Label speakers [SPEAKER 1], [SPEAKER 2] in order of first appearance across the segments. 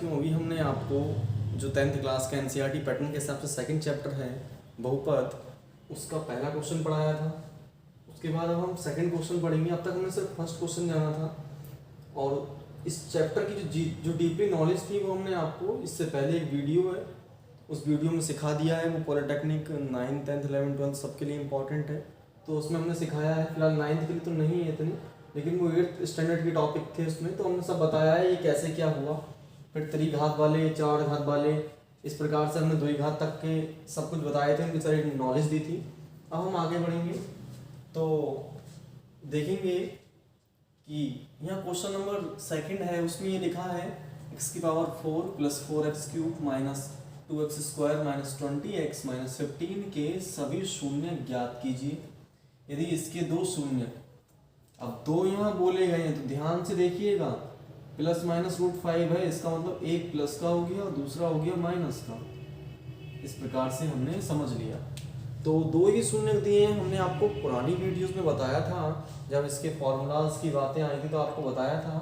[SPEAKER 1] साथियों, अभी हमने आपको जो 10th क्लास का एनसीईआरटी पैटर्न के हिसाब से सेकंड चैप्टर है बहुपद, उसका पहला क्वेश्चन पढ़ाया था। उसके बाद अब हम सेकंड क्वेश्चन पढ़ेंगे। अब तक हमने सिर्फ फर्स्ट क्वेश्चन जाना था और इस चैप्टर की जो डीपली नॉलेज थी वो हमने आपको इससे पहले एक वीडियो है, उस वीडियो में सिखा दिया है। वो polytechnic 9th 10th 11th 12th सबके लिए इम्पॉर्टेंट है, तो उसमें हमने सिखाया है। फिलहाल 9th के लिए तो नहीं है इतनी, लेकिन वो 8th स्टैंडर्ड के टॉपिक थे उसमें, तो हमने सब बताया है ये कैसे क्या हुआ। फिर त्रिघात वाले, चार घात वाले, इस प्रकार से हमने द्विघात तक के सब कुछ बताए थे, उनकी सारी नॉलेज दी थी। अब हम आगे बढ़ेंगे तो देखेंगे कि यहाँ क्वेश्चन नंबर सेकंड है, उसमें ये लिखा है x⁴ + 4x³ - 2x² - 20x - 15 के सभी शून्य ज्ञात कीजिए। यदि इसके दो शून्य, अब दो यहाँ बोले गए हैं तो ध्यान से देखिएगा, ±√5 है, इसका मतलब एक प्लस का हो गया और दूसरा हो गया माइनस का। इस प्रकार से हमने समझ लिया। तो दो ही शून्य दिए हैं। हमने आपको पुरानी वीडियोस में बताया था, जब इसके फॉर्मूलाज की बातें आई थी तो आपको बताया था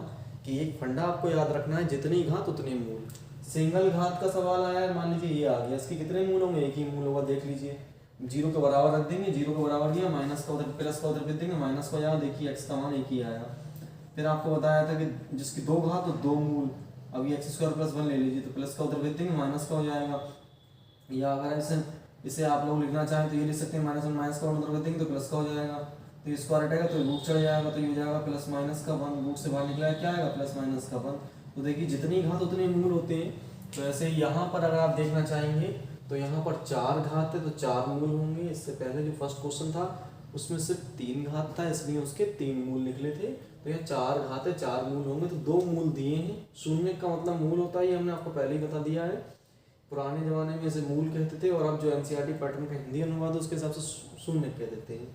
[SPEAKER 1] कि एक फंडा आपको याद रखना है, जितनी घात उतने मूल। सिंगल घात का सवाल आया है, मान लीजिए ये आ गया, इसके कितने मूल होंगे? एक ही मूल होगा। देख लीजिए, 0 के बराबर रख देंगे, 0 के बराबर दिया, माइनस का उधर, प्लस का उधर भेज देंगे, माइनस का यहाँ देखिए x का मान एक ही आएगा। फिर आपको बताया था कि जिसकी दो घात तो दो मूल, अब ये x² + 1 ले लीजिए, तो प्लस का उधर भेज देंगे, माइनस का हो जाएगा। या अगर इसे आप लोग लिखना चाहें तो ये लिख सकते हैं, -1 माइनस का उधर भेज देंगे तो प्लस का हो जाएगा। तो ये स्क्वायर हटेगा तो रूट चढ़ जाएगा, तो ये हो जाएगा +-1, रूट से बाहर निकला है, क्या आएगा? +-1। तो देखिए जितनी घात उतने मूल होते हैं। तो ऐसे यहाँ पर अगर आप देखना चाहेंगे तो यहाँ पर 4 घात है तो 4 मूल होंगे। इससे पहले जो फर्स्ट क्वेश्चन था उसमें सिर्फ 3 घात था, इसलिए उसके 3 मूल निकले थे। तो यहाँ 4 घात है, 4 मूल होंगे, तो 2 मूल दिए हैं। शून्य का मतलब मूल होता है, ये हमने आपको पहले ही बता दिया है। पुराने ज़माने में इसे मूल कहते थे, और अब जो एनसीईआरटी पैटर्न का हिंदी अनुवाद है उसके हिसाब से शून्य कह देते हैं।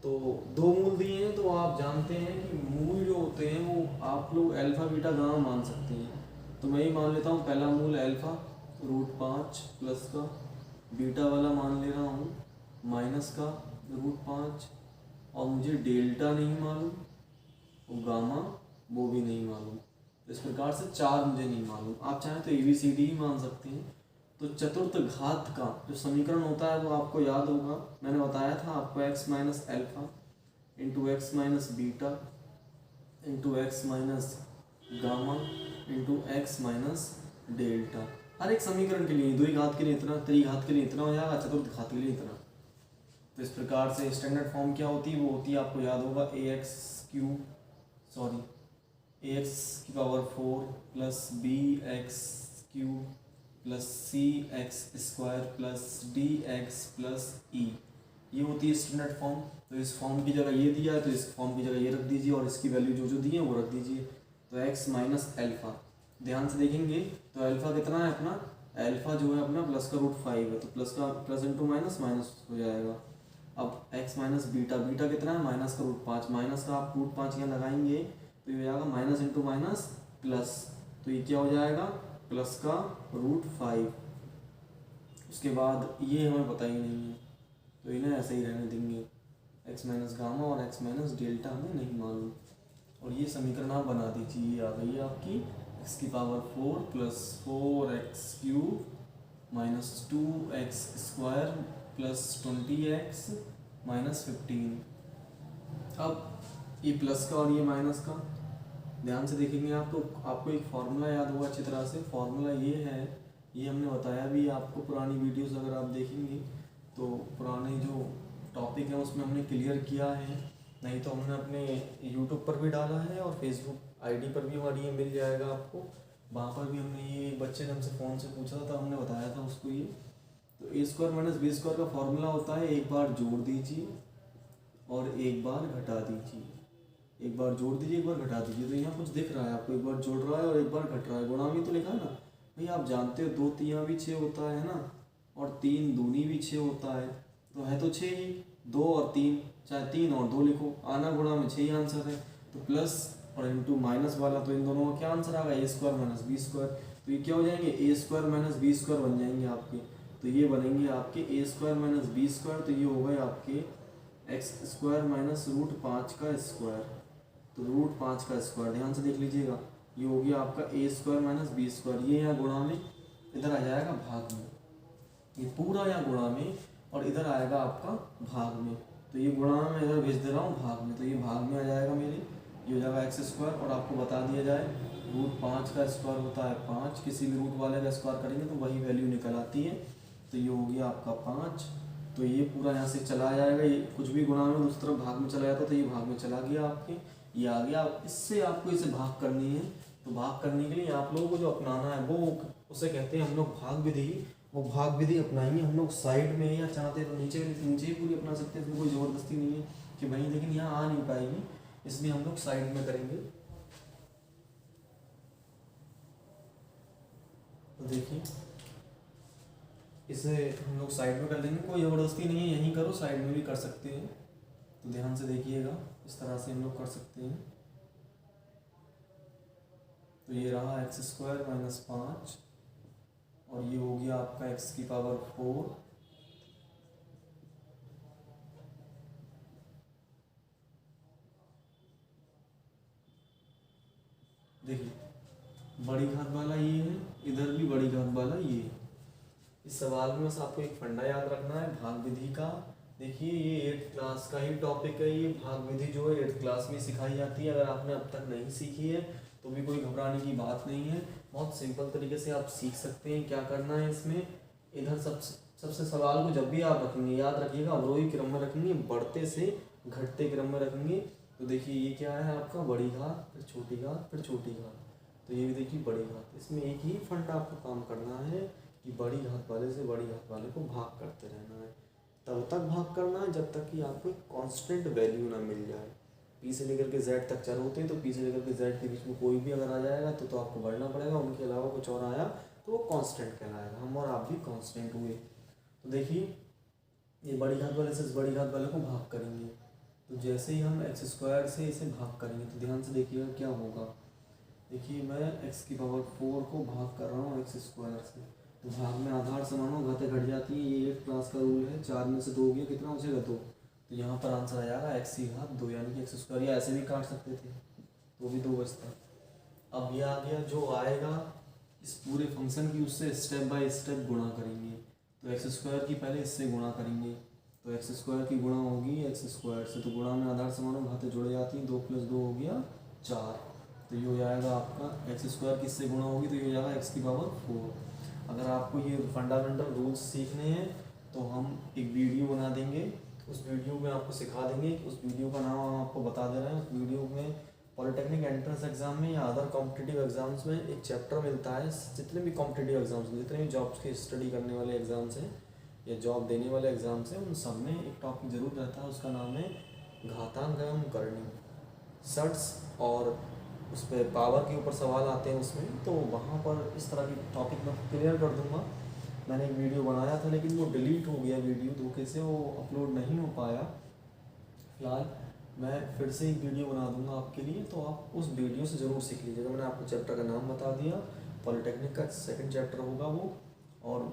[SPEAKER 1] तो 2 मूल दिए हैं, तो आप जानते हैं कि मूल जो होते हैं वो आप लोग अल्फा बीटा गामा मान सकते हैं। तो मैं ही मान लेता हूँ, पहला मूल अल्फा √5 प्लस का, बीटा वाला मान ले रहा हूँ माइनस का √5, और मुझे डेल्टा नहीं मालूम और गामा वो भी नहीं मालूम। इस प्रकार से 4 मुझे नहीं मालूम। आप चाहें तो ABCD ही मान सकते हैं। तो चतुर्थ घात का जो समीकरण होता है वो आपको याद होगा, मैंने बताया था आपको, x - α × x - beta × x - gamma × x - delta. हर एक समीकरण के लिए, द्विघात के लिए इतना, त्रिघात के लिए इतना हो जाएगा, चतुर्थ घात के लिए इतना। तो इस प्रकार से स्टैंडर्ड फॉर्म क्या होती है? वो होती है, आपको याद होगा, ax³ + bx³ + cx² + dx + e, ये होती है स्टैंडर्ड फॉर्म। तो इस फॉर्म की जगह ये दिया है तो इस फॉर्म की जगह ये रख दीजिए, और इसकी वैल्यू जो जो दी है वो रख दीजिए। तो x - α, ध्यान से देखेंगे तो अल्फा कितना है अपना? अल्फा जो है अपना प्लस का √5 है, तो प्लस का प्लस इंटू माइनस माइनस हो जाएगा। अब x - बीटा, बीटा कितना है? माइनस का √5, माइनस का आप √5 यहाँ लगाएंगे तो ये हो जाएगा माइनस इंटू माइनस प्लस, तो ये क्या हो जाएगा? प्लस का √5। उसके बाद ये हमें पता ही नहीं है, तो इन्हें ऐसे ही रहने देंगे। x - गामा और x - डेल्टा हमें नहीं मालूम, और ये समीकरण आप बना दीजिए। ये आ गई है आपकी x⁴ + 4x³ - 2x² + 20x - 15। अब ये प्लस का और ये माइनस का ध्यान से देखेंगे आप, तो आपको एक फार्मूला याद होगा अच्छी तरह से। फार्मूला ये है, ये हमने बताया भी आपको पुरानी वीडियोस अगर आप देखेंगे तो पुराने जो टॉपिक हैं उसमें हमने क्लियर किया है, नहीं तो हमने अपने यूट्यूब पर भी डाला है और फेसबुक आईडी पर भी हमारी ये मिल जाएगा आपको। वहाँ पर भी हमने ये, बच्चे ने हमसे फ़ोन से पूछा था, हमने बताया था उसको ये। तो a² - b² का फॉर्मूला होता है, एक बार जोड़ दीजिए और एक बार घटा दीजिए। एक बार जोड़ दीजिए, एक बार घटा दीजिए। तो यहाँ कुछ दिख रहा है आपको, एक बार जोड़ रहा है और एक बार घट रहा है। गुणा भी तो लिखा है ना भाई, आप जानते हो 2 तियाँ भी 6 होता है ना, और 3 दूनी भी 6 होता है, तो है तो 6 ही। 2 और 3, चाहे 3 और 2 लिखो, आना गुणा में 6 ही आंसर है। तो प्लस और इंटू माइनस वाला, तो इन दोनों का क्या आंसर आ गया? a² - b²। तो ये क्या हो जाएंगे? a² - b² बन जाएंगे आपके। तो ये बनेंगे आपके a² - b², तो ये हो गए आपके x² - √5 का स्क्वायर। तो √5 का स्क्वायर ध्यान से देख लीजिएगा, ये हो गया आपका ए स्क्वायर माइनस बी स्क्वायर, ये यहाँ गुणा में, इधर आ जाएगा भाग में, ये पूरा यहाँ गुणा में और इधर आएगा आपका भाग में। तो ये गुणा में इधर भेज दे रहा हूँ भाग में, तो ये भाग में आ जाएगा मेरे, ये हो जाएगा एक्स स्क्वायर। और आपको बता दिया जाए रूट 5 का स्क्वायर होता है 5, किसी भी रूट वाले का स्क्वायर करेंगे तो वही वैल्यू निकल आती है। तो ये हो गया आपका 5, तो ये पूरा यहाँ से चला जाएगा, ये कुछ भी गुणा में दूसरी तरफ भाग में चला जाता तो ये भाग में चला गया आपके, ये आ गया। इससे आपको इसे भाग करनी है, तो भाग करने के लिए आप लोगों को जो अपनाना है वो उसे कहते हैं हम लोग भाग विधि। वो भाग विधि अपनाएंगे हम लोग साइड में, या चाहते तो नीचे नीचे ही पूरी अपना सकते हैं, इसमें कोई ज़बरदस्ती नहीं है कि भाई, लेकिन यहाँ आ नहीं पाएगी, इसलिए हम लोग साइड में करेंगे। तो देखिए इसे हम लोग साइड में कर देंगे, कोई ज़बरदस्ती नहीं है, यहीं करो, साइड में भी कर सकते हैं। तो ध्यान से देखिएगा, इस तरह से हम लोग कर सकते हैं। तो ये रहा एक्स स्क्वायर माइनस 5 और ये हो गया आपका एक्स की पावर 4। देखिए बड़ी घात वाला ये है, इधर भी बड़ी घात वाला ये है। इस सवाल में बस आपको एक फंडा याद रखना है भाग विधि का। देखिए ये 8th क्लास का ही टॉपिक है, ये भाग विधि जो है 8th क्लास में सिखाई जाती है। अगर आपने अब तक नहीं सीखी है तो भी कोई घबराने की बात नहीं है, बहुत सिंपल तरीके से आप सीख सकते हैं। क्या करना है इसमें, इधर सबसे सवाल को जब भी आप रखेंगे याद रखिएगा अवरोही क्रम में रखेंगे, बढ़ते से घटते क्रम में रखेंगे। तो देखिए ये क्या है आपका बड़ी घात, फिर छोटी घात, फिर छोटी घात। तो ये भी देखिए बड़ी घात, इसमें एक ही फंडा आपको काम करना है कि बड़ी घात वाले से बड़ी घात वाले को भाग करते रहना है। तब तक भाग करना है जब तक कि आपको एक कांस्टेंट वैल्यू ना मिल जाए। पी से लेकर के जेड तक चर होते हैं, तो पी से लेकर के जेड के बीच में कोई भी अगर आ जाएगा तो आपको बढ़ना पड़ेगा, उनके अलावा कुछ और आया तो वो कांस्टेंट कहलाएगा। हम और आप भी कांस्टेंट हुए। तो देखिए ये बड़ी घात वाले से इस बड़ी घात वाले को भाग करेंगे, तो जैसे ही हम एक्स स्क्वायर से इसे भाग करेंगे तो ध्यान से देखिएगा क्या होगा। देखिए मैं एक्स की पावर 4 को भाग कर रहा हूँ एक्स स्क्वायर से, तो भाग में आधार समान घातें घट जाती हैं, ये 8th क्लास का रूल है। 4 में से 2 हो गया, कितना बचेगा 2, तो यहाँ पर आंसर आ जाएगा एक्स की घात 2, यानी कि एक्स स्क्वायर। या ऐसे भी काट सकते थे तो भी 2 बचता। अब ये आ गया, जो आएगा इस पूरे फंक्शन की उससे स्टेप बाय स्टेप गुणा करेंगे। तो एक्स स्क्वायर की पहले इससे गुणा करेंगे, तो एक्स स्क्वायर की गुणा होगी एक्स स्क्वायर से, तो गुणा में आधार समान घातें जुड़ जाती हैं, 2 + 2 हो गया 4। तो ये हो जाएगा आपका एक्स स्क्वायर किससे गुणा होगी, तो ये हो जाएगा एक्स की पावर 4। अगर आपको ये फंडामेंटल रूल्स सीखने हैं तो हम एक वीडियो बना देंगे, उस वीडियो में आपको सिखा देंगे। उस वीडियो का नाम हम आपको बता दे रहे हैं। उस वीडियो में पॉलिटेक्निक एंट्रेंस एग्जाम में या अदर कॉम्पिटिटिव एग्जाम्स में एक चैप्टर मिलता है। जितने भी कॉम्पिटिटिव एग्जाम्स, जितने भी जॉब्स की स्टडी करने वाले एग्जाम्स हैं या जॉब देने वाले एग्जाम्स हैं, उन सब में एक टॉपिक जरूर रहता है, उसका नाम है घातांक एवं करणी, सट्स, और उस पर पावर के ऊपर सवाल आते हैं उसमें। तो वहाँ पर इस तरह की टॉपिक मैं क्लियर कर दूँगा। मैंने एक वीडियो बनाया था लेकिन वो डिलीट हो गया वीडियो, धोखे से वो अपलोड नहीं हो पाया। फिलहाल मैं फिर से एक वीडियो बना दूंगा आपके लिए, तो आप उस वीडियो से ज़रूर सीख लीजिएगा। मैंने आपको चैप्टर का नाम बता दिया, पॉलिटेक्निक का 2nd चैप्टर होगा वो, और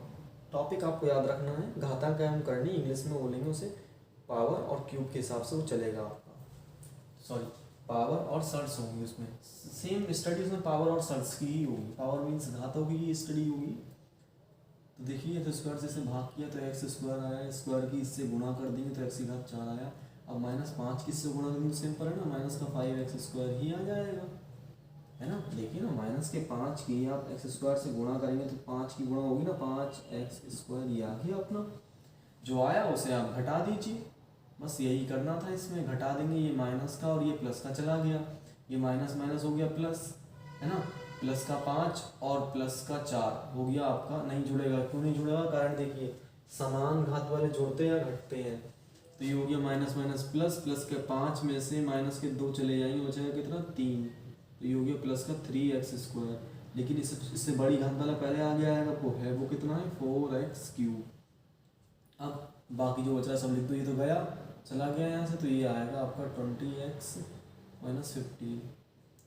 [SPEAKER 1] टॉपिक आपको याद रखना है घातांक एवं करनी, इंग्लिश में बोलेंगे उसे, पावर और क्यूब के हिसाब से वो चलेगा आपका। सॉरी, पावर और सर्ट्स होंगी उसमें, सेम स्टडी उसमें पावर और सर्ट्स की ही होगी। पावर मीन्स घातों की ही स्टडी होगी। तो देखिए तो स्क्वायर से इसे भाग किया तो एक्स स्क्वायर आया, स्क्वायर की इससे गुणा कर देंगे तो एक्स की घात 4 आया। अब -5 किससे गुणा करेंगे, सिंपल है ना, माइनस का 5x स्क्वायर ही आ जाएगा, है ना। देखिए ना, -5 की आप एक्स स्क्वायर से गुणा करेंगे तो 5 की गुणा होगी ना, 5x स्क्वायर, ये आ गया अपना। जो आया उसे आप घटा दीजिए, बस यही करना था। इसमें घटा देंगे, ये माइनस का और ये प्लस का चला गया, ये माइनस माइनस हो गया प्लस, है ना। प्लस का 5 और प्लस का 4 हो गया आपका। नहीं जुड़ेगा, क्यों नहीं जुड़ेगा, कारण देखिए समान घात वाले जुड़ते हैं या घटते हैं। तो ये हो गया माइनस माइनस प्लस, प्लस के 5 में से माइनस के 2 चले जाएंगे, बचेगा कितना 3। तो ये हो गया प्लस का 3x स्क्वायर। लेकिन इससे बड़ी घात वाला पहले आ गया है, वो है वो कितना है 4x क्यूब। अब बाकी जो बच रहा सब लिख दो, ये तो गया चला गया यहाँ से, तो ये आएगा आपका 20x - 50।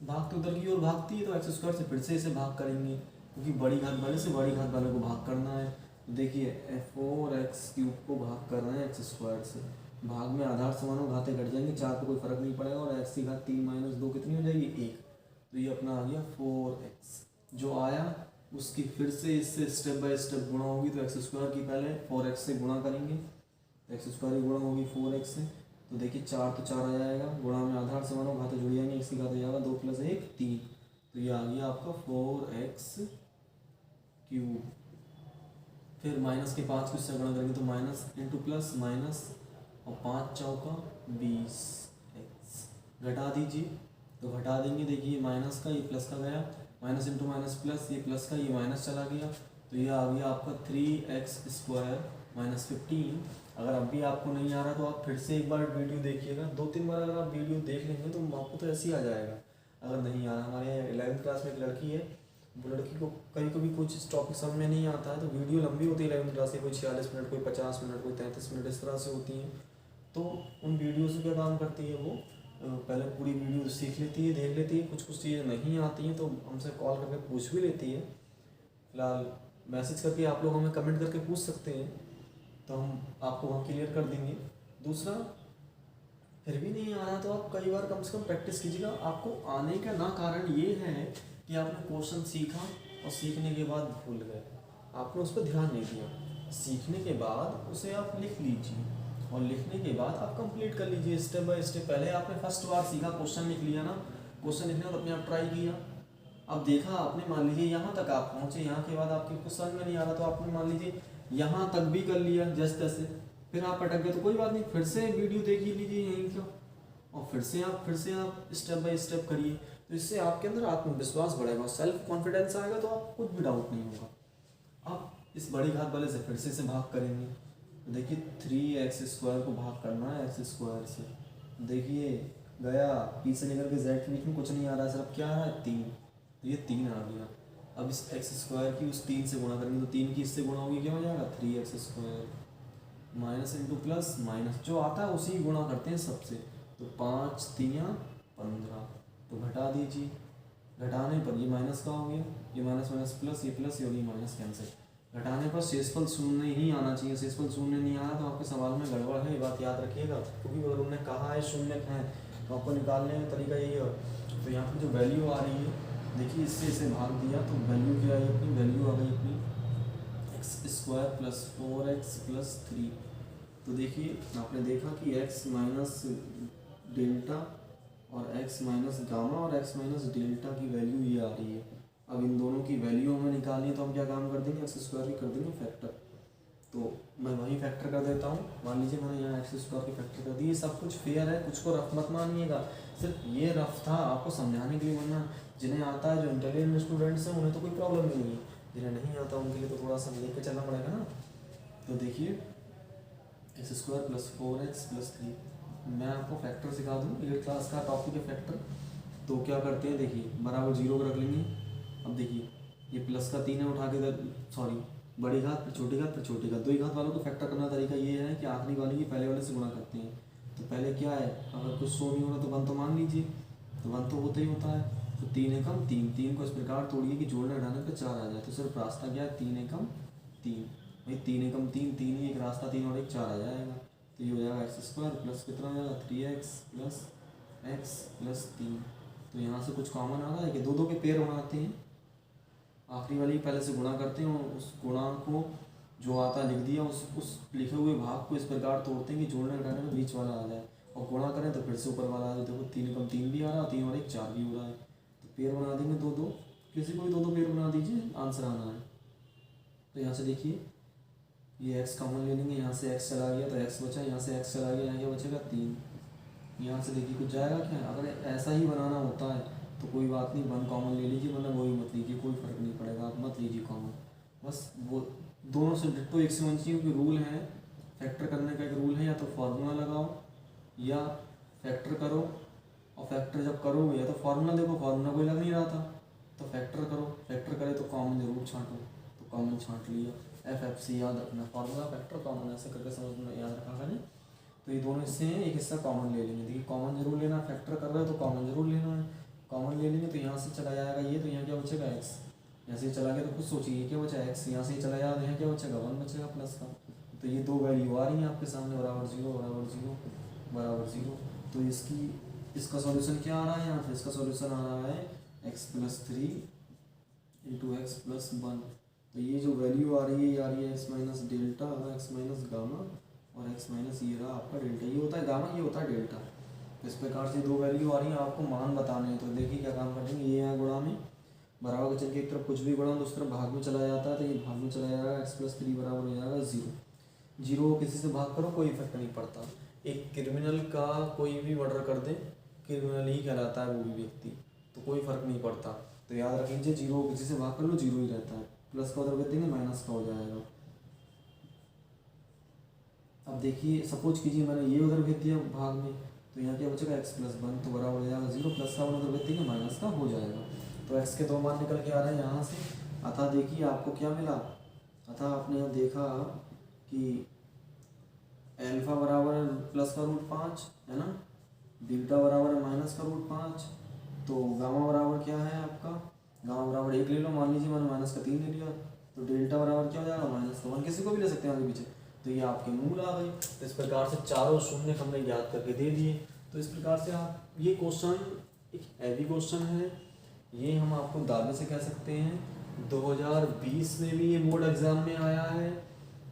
[SPEAKER 1] भाग तो उधर की ओर भागती है, तो एक्स स्क्वायर से फिर से इसे भाग करेंगे, क्योंकि बड़ी घात वाले से बड़ी घात वाले को भाग करना है। तो देखिए 4x क्यूब को भाग कर रहे हैं एक्स स्क्वायर से, भाग में आधार समान घातें घट जाएंगी, 4 पे कोई फर्क नहीं पड़ेगा, और एक्स की घात 3 - 2 कितनी हो जाएगी 1। तो ये अपना आ गया 4x। जो आया उसकी फिर से इससे स्टेप बाय स्टेप गुणा होगी, तो एक्स स्क्वायर की पहले 4x से गुणा करेंगे, एक्स स्क्वायर की गुणा होगी 4x से। तो देखिए 4 तो 4 आ जाएगा, गुणा में आधार से मानो घाते जुड़ जाएंगे, इसकी घात जाएगा 2 + 1 3। तो ये आ गया आपका 4x क्यूब। फिर माइनस के 5 किससे गुणा करेंगे, तो माइनस इंटू प्लस माइनस, और 5 चौका 20x। घटा दीजिए, तो घटा देंगे, देखिए माइनस का ये प्लस का गया, माइनस इंटू माइनस प्लस, ये प्लस का ये माइनस चला गया, तो ये आ गया आपका 3x² - 15। अगर अब भी आपको नहीं आ रहा तो आप फिर से एक बार वीडियो देखिएगा, 2-3 बार अगर आप वीडियो देख लेंगे तो आपको तो ऐसे ही आ जाएगा। अगर नहीं आ रहा, हमारे 11th क्लास में एक लड़की है, वो लड़की को कभी कभी कुछ टॉपिक समझ में नहीं आता है, तो वीडियो लंबी होती है 11th क्लास की, कोई 46 मिनट, कोई 50 मिनट, कोई 33 मिनट, इस तरह से होती हैं। तो उन वीडियो से क्या काम करती है वो, पहले पूरी वीडियो सीख लेती है, देख लेती है, कुछ कुछ चीज़ें नहीं आती हैं तो हमसे कॉल करके पूछ भी लेती है। फिलहाल मैसेज करके आप लोग हमें कमेंट करके पूछ सकते हैं, तो हम आपको वहाँ क्लियर कर देंगे। दूसरा, फिर भी नहीं आ रहा तो आप कई बार कम से कम प्रैक्टिस कीजिएगा। आपको आने का ना कारण ये है कि आपने क्वेश्चन सीखा और सीखने के बाद भूल गए, आपने उस पर ध्यान नहीं दिया। सीखने के बाद उसे आप लिख लीजिए, और लिखने के बाद आप कंप्लीट कर लीजिए स्टेप बाय स्टेप। पहले आपने फर्स्ट बार सीखा, क्वेश्चन लिख लिया ना, क्वेश्चन लिखने और अपने आप ट्राई किया, अब देखा आपने, मान लीजिए यहाँ तक आप पहुँचे, यहाँ के बाद आपके कुछ समझ में नहीं आ रहा तो आपने मान लीजिए यहाँ तक भी कर लिया जैसे तैसे, फिर आप अटक गए तो कोई बात नहीं, फिर से वीडियो देख ही लीजिए यहीं का, और फिर से आप स्टेप बाय स्टेप करिए। तो इससे आपके अंदर आत्मविश्वास बढ़ेगा, सेल्फ कॉन्फिडेंस आएगा, तो आपको कुछ भी डाउट नहीं होगा। आप इस बड़ी घात वाले से फिर से भाग करेंगे, तो देखिए 3x² को भाग करना है x² से, देखिए गया, p से लेकर के z के बीच में कुछ नहीं आ रहा है, सिर्फ क्या आ रहा है 3, तो ये 3 आ गया। अब इस x² की उस 3 से गुणा करेंगे, तो 3 की इससे गुणा होगी, क्या हो जाएगा 3x² minus into plus minus, जो आता है उसी गुणा करते हैं सबसे, तो 5 × 3 = 15। तो घटा दीजिए, घटाने पर ये माइनस का हो गया, ये माइनस माइनस प्लस, ये प्लस, ये माइनस कैंसिल। घटाने पर शेषफल शून्य ही आना चाहिए, शेषफल शून्य नहीं आया तो आपके सवाल में गड़बड़ है, ये बात याद रखिएगा, क्योंकि अगर उन्होंने कहा है शून्य है तो आपको निकालने का तरीका यही है। तो यहाँ पर जो वैल्यू आ रही है, देखिए इससे इसे भाग दिया तो वैल्यू क्या आई, अपनी वैल्यू आ गई अपनी x² + 4x + 3। तो देखिए आपने देखा कि x माइनस डेल्टा और x माइनस गामा और x माइनस डेल्टा की वैल्यू ये आ रही है। अब इन दोनों की वैल्यू हमें निकालनी है, तो हम क्या काम कर देंगे, x² की कर देंगे फैक्टर। तो मैं वही फैक्टर कर देता हूँ, मान लीजिए मैंने यहाँ x² की फैक्टर कर दी। ये सब कुछ फेयर है, कुछ को रफ मत मानिएगा, सिर्फ ये रफ था आपको समझाने के लिए, वरना जिन्हें आता है, जो इंटेलिजेंट स्टूडेंट्स हैं, उन्हें तो कोई प्रॉब्लम नहीं है, जिन्हें नहीं आता उनके लिए तो थोड़ा सा लेके चलना पड़ेगा ना। तो देखिए x² + 4x + 3, मैं आपको फैक्टर सिखा दूँ, 8th क्लास का टॉपिक है फैक्टर। तो क्या करते हैं, देखिए बराबर 0 को रख लेंगे। अब देखिए ये प्लस का 3 है, उठा के सॉरी बड़ी घात फिर छोटी घात फिर छोटी घात, 2 घात वालों को फैक्टर करने का तरीका ये है कि आखिरी वाले की पहले वाले से गुणा करते हैं। तो पहले क्या है, अगर कुछ शो नहीं हो रहा तो 1 तो मान लीजिए, तो 1 तो होता ही होता है। तो 3 एकम 3, 3 को इस प्रकार तोड़िए कि जोड़ने घटाने पर 4 आ जाए, तो सिर्फ रास्ता क्या है 3 एकम 3, भाई 3 एकम 3, 3 ही एक रास्ता, 3 और 1 4 आ जाएगा। तो ये हो जाएगा x² प्लस कितना हो जाएगा 3x + x + 3। तो यहाँ से कुछ कॉमन आ रहा है कि दो के पेयर बनाते हैं, आखिरी वाली पहले से गुणा करते हैं, और उस गुणा को जो आता लिख दिया, उस लिखे हुए भाग को इस प्रकार तोड़ते हैं कि जोड़ने घटाने में बीच वाला आ जाए, और गुणा करें तो फिर से ऊपर वाला आ जाए। देखो 3 एकम 3 भी आ रहा है, 3 और 1 4 भी हो रहा है। तो पेयर बना देंगे 2 किसी को भी 2 पेयर बना दीजिए, आंसर आना है। तो यहाँ से देखिए ये x कॉमन ले लेंगे, यहाँ से x चला गया तो x बचा, यहाँ से x चला गया, यहाँ क्या बचेगा 3। यहाँ से देखिए कुछ जाएगा क्या, अगर ऐसा ही बनाना होता है तो कोई बात नहीं, 1 कॉमन ले लीजिए, वरना वही मत लीजिए, कोई फ़र्क नहीं पड़ेगा, आप मत लीजिए कॉमन। बस वो दोनों से डिट्टो एक से होनी चाहिए, क्योंकि रूल है फैक्टर करने का, एक रूल है, या तो फार्मूला लगाओ या फैक्टर करो, और फैक्टर जब करोगे या तो फार्मूला देखो, फार्मूला कोई लग नहीं रहा था तो फैक्टर करो, फैक्टर करे तो कॉमन जरूर छांटो, तो कॉमन छांट लिया। FFC याद रखना, फार्मूला फैक्टर कॉमन, ऐसे करके समझ में याद रखा करें। तो ये दोनों हिस्से हैं, एक हिस्सा कॉमन ले लेंगे, देखिए कॉमन जरूर लेना, फैक्टर कर रहे हो तो कॉमन जरूर लेना है, कॉमन ले लेंगे तो यहाँ से चला जाएगा ये, तो यहाँ क्या बचेगा x, यहाँ से चला गया तो खुद सोचिए क्या बचा x, यहाँ से चला जाएगा तो यहाँ क्या बचेगा 1 बचेगा प्लस का। तो ये 2 वैल्यू आ रही हैं आपके सामने, बराबर 0 बराबर 0 बराबर 0। तो इसका सॉल्यूशन क्या आ रहा है, यहाँ पे इसका सॉल्यूशन आ रहा है
[SPEAKER 2] x+3 इंटू x+1। तो ये जो वैल्यू आ रही है x minus delta, x minus gamma और x माइनस ये रहा आपका डेल्टा। ये होता है गामा, ये होता है डेल्टा। इस प्रकार से दो वैल्यू आ रही हैं, आपको मान बताने हैं। तो देखिए क्या काम करेंगे, ये है गुणा में बराबर के चल के एक तरफ कुछ भी गुणा दूसरी तरफ भाग में चला जाता है, तो ये भाग में चला जाएगा, x+3 बराबर हो जाएगा 0। 0 किसी से भाग करो कोई इफेक्ट नहीं पड़ता। एक क्रिमिनल का कोई भी मर्डर कर दे, क्रिमिनल ही कहलाता है वो भी व्यक्ति, तो कोई फर्क नहीं पड़ता। तो याद रख लीजिए 0 किसी से भाग कर लो 0 ही रहता है, प्लस का उधर भेज देंगे माइनस का हो जाएगा। अब देखिए सपोज कीजिए मैंने ये उधर भेज दिया भाग में, तो यहाँ क्या बचेगा x+1 तो बराबर हो जाएगा 0, प्लस का उधर भेज देंगे माइनस का हो जाएगा। तो x के दो मान निकल के आ रहे हैं यहाँ से। अतः देखिए आपको क्या मिला, अतः आपने यहाँ देखा कि अल्फा बराबर प्लस का √5 है ना, बीटा बराबर माइनस का √5, तो गामा बराबर क्या है आपका, गामा बराबर 1 ले लो, मान लीजिए मैंने माइनस का 3 ले लिया, तो डेल्टा बराबर क्या हो जाएगा माइनस का 1, किसी को भी ले सकते हैं आगे पीछे। तो ये आपके मूल आ गई। तो इस प्रकार से चारों शून्य हमने याद करके दे दिए। तो इस प्रकार से आप ये क्वेश्चन एक हैवी क्वेश्चन है, ये हम आपको दावे से कह सकते हैं 2020 में भी ये बोर्ड एग्जाम में आया है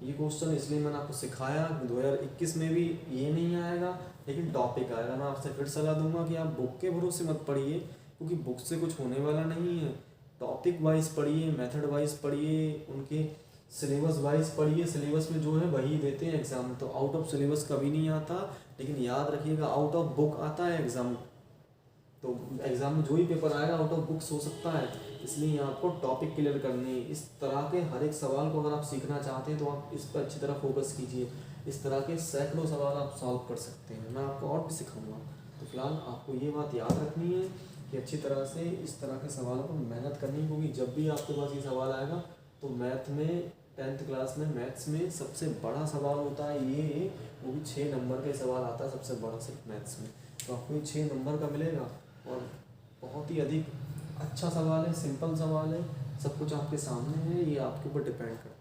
[SPEAKER 2] ये क्वेश्चन, इसलिए मैंने आपको सिखाया। 2021 में भी ये नहीं आएगा, लेकिन टॉपिक आएगा। मैं आपसे फिर सलाह दूंगा कि आप बुक के भरोसे मत पढ़िए, क्योंकि बुक से कुछ होने वाला नहीं है। टॉपिक वाइज पढ़िए, मेथड वाइज पढ़िए, उनके सिलेबस वाइज पढ़िए। सिलेबस में जो है वही देते हैं एग्जाम में, तो आउट ऑफ सिलेबस कभी नहीं आता, लेकिन याद रखिएगा आउट ऑफ बुक आता है एग्जाम। तो एग्जाम में जो ही पेपर आएगा आउट ऑफ बुक्स हो सकता है, इसलिए आपको टॉपिक क्लियर करनी है। इस तरह के हर एक सवाल को अगर आप सीखना चाहते हैं तो आप इस पर अच्छी तरह फोकस कीजिए। इस तरह के सैकड़ों सवाल आप सॉल्व कर सकते हैं, मैं आपको और भी सिखाऊंगा। तो फिलहाल आपको ये बात याद रखनी है कि अच्छी तरह से इस तरह के सवालों पर मेहनत करनी, क्योंकि जब भी आपके पास ये सवाल आएगा तो मैथ में 10th क्लास में मैथ्स में सबसे बड़ा सवाल होता है ये, वो भी 6 नंबर का सवाल आता है सबसे बड़ा सिर्फ मैथ्स में। तो आपको ये 6 नंबर का मिलेगा और बहुत ही अधिक अच्छा सवाल है, सिंपल सवाल है, सब कुछ आपके सामने है, ये आपके ऊपर डिपेंड करता है।